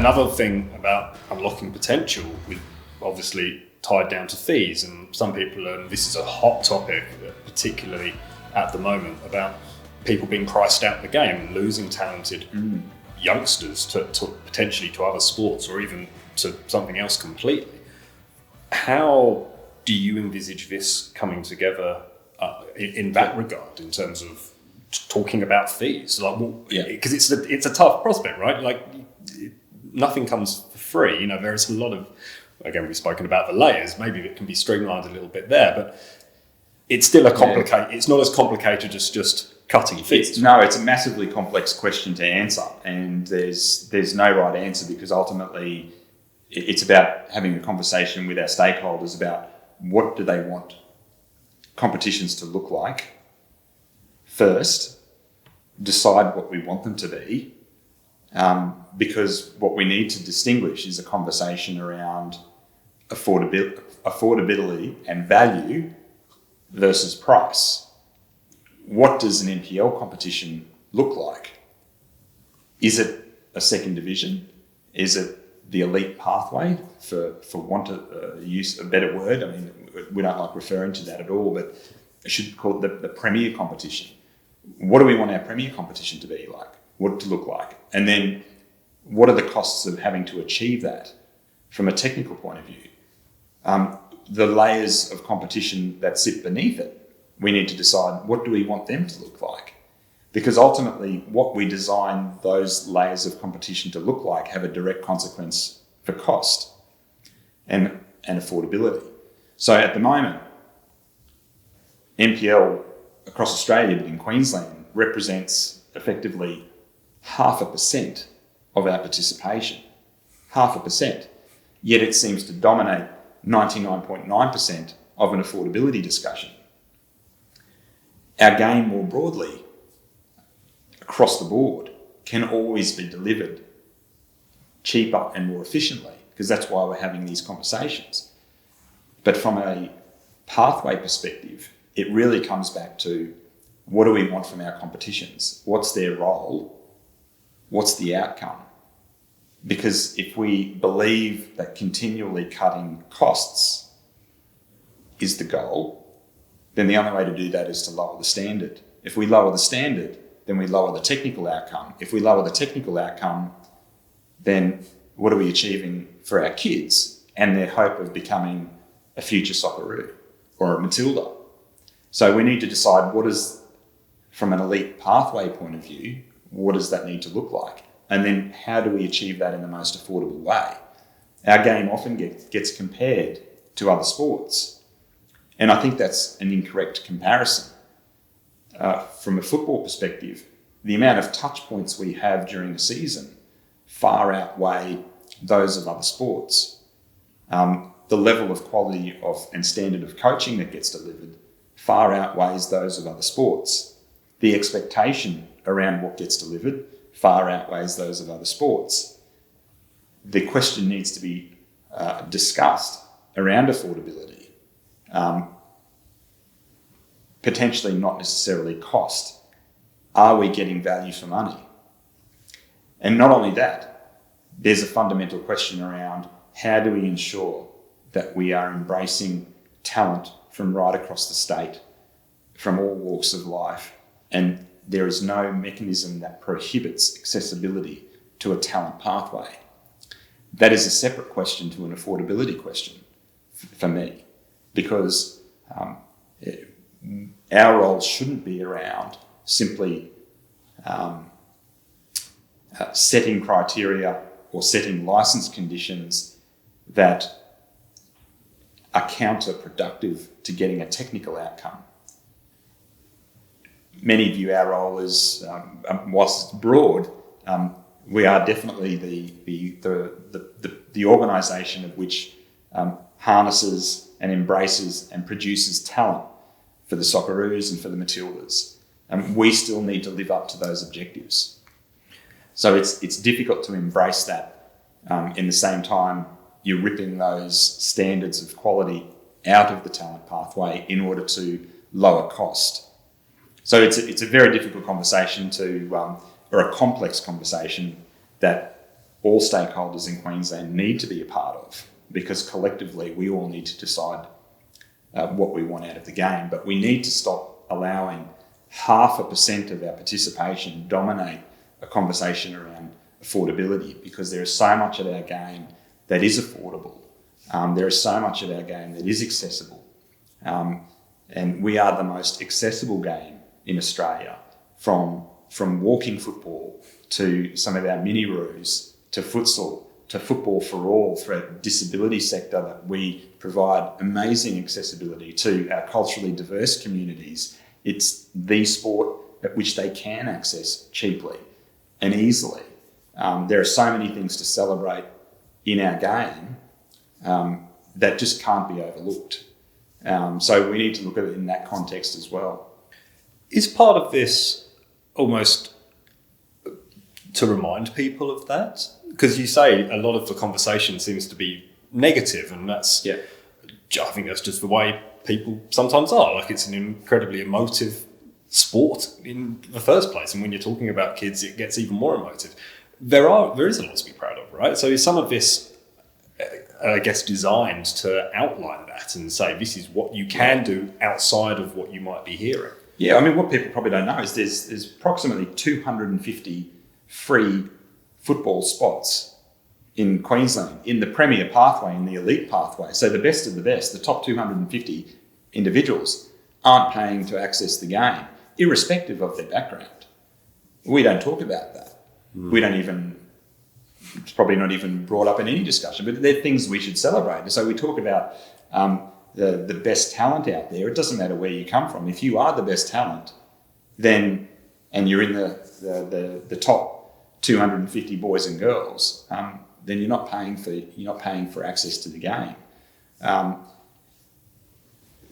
another thing about unlocking potential, with obviously tied down to fees, and some people, and this is a hot topic, particularly at the moment, about people being priced out of the game and losing talented youngsters to potentially to other sports or even to something else completely. How do you envisage this coming together in that regard, in terms of talking about fees? Because it's a tough prospect, right? Like, nothing comes for free. There's a lot of, again, we've spoken about the layers. Maybe it can be streamlined a little bit there, but it's still it's not as complicated as just cutting fees. It's a massively complex question to answer, and there's no right answer, because ultimately it's about having a conversation with our stakeholders about what do they want competitions to look like first, decide what we want them to be, because what we need to distinguish is a conversation around affordability and value versus price. What does an NPL competition look like? Is it a second division? Is it the elite pathway, for want of use a better word? I mean, we don't like referring to that at all, but I should call it the premier competition. What do we want our premier competition to be like? What to look like? And then what are the costs of having to achieve that from a technical point of view? The layers of competition that sit beneath it, we need to decide, what do we want them to look like? Because ultimately, what we design those layers of competition to look like have a direct consequence for cost and affordability. So at the moment, NPL across Australia, but in Queensland, represents effectively 0.5% of our participation. 0.5%. Yet it seems to dominate 99.9% of an affordability discussion. Our game more broadly, across the board, can always be delivered cheaper and more efficiently, because that's why we're having these conversations. But from a pathway perspective, it really comes back to, what do we want from our competitions? What's their role? What's the outcome? Because if we believe that continually cutting costs is the goal, then the only way to do that is to lower the standard. If we lower the standard, then we lower the technical outcome. If we lower the technical outcome, then what are we achieving for our kids and their hope of becoming a future Socceroo or a Matilda? So we need to decide, what is, from an elite pathway point of view, what does that need to look like? And then how do we achieve that in the most affordable way? Our game often gets compared to other sports. And I think that's an incorrect comparison. From a football perspective, the amount of touch points we have during a season far outweigh those of other sports. The level of quality and standard of coaching that gets delivered far outweighs those of other sports. The expectation around what gets delivered far outweighs those of other sports. The question needs to be discussed around affordability. Potentially not necessarily cost. Are we getting value for money? And not only that, there's a fundamental question around, how do we ensure that we are embracing talent from right across the state, from all walks of life, and there is no mechanism that prohibits accessibility to a talent pathway? That is a separate question to an affordability question for me, because our role shouldn't be around simply setting criteria or setting license conditions that are counterproductive to getting a technical outcome. Many view our role as, whilst it's broad, we are definitely the organisation of which harnesses and embraces and produces talent for the Socceroos and for the Matildas. We still need to live up to those objectives. So it's difficult to embrace that in the same time you're ripping those standards of quality out of the talent pathway in order to lower cost. So it's a very difficult conversation or a complex conversation that all stakeholders in Queensland need to be a part of, because collectively we all need to decide what we want out of the game. But we need to stop allowing 0.5% of our participation dominate a conversation around affordability, because there is so much of our game that is affordable. There is so much of our game that is accessible. And we are the most accessible game in Australia, from walking football to some of our mini roos to futsal to football for all, for a disability sector that we provide amazing accessibility to our culturally diverse communities. It's the sport at which they can access cheaply and easily. There are so many things to celebrate in our game that just can't be overlooked. So we need to look at it in that context as well. Is part of this almost to remind people of that? Because you say a lot of the conversation seems to be negative, and that's, yeah, I think that's just the way people sometimes are. Like, it's an incredibly emotive sport in the first place, and when you're talking about kids, it gets even more emotive. There is a lot to be proud of, right? So is some of this, I guess, designed to outline that and say this is what you can do outside of what you might be hearing? Yeah, I mean, what people probably don't know is there's approximately 250 free football spots in Queensland, in the premier pathway, in the elite pathway. So the best of the best, the top 250 individuals, aren't paying to access the game, irrespective of their background. We don't talk about that. We don't even, it's probably not even brought up in any discussion, but they're things we should celebrate. So we talk about the best talent out there. It doesn't matter where you come from. If you are the best talent, then, and you're in the top 250 boys and girls, then you're not paying for access to the game. And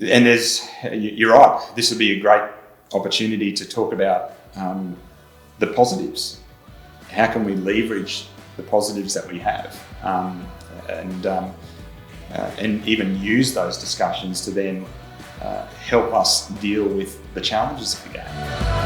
you're right. This would be a great opportunity to talk about the positives. How can we leverage the positives that we have, and even use those discussions to then help us deal with the challenges of the game.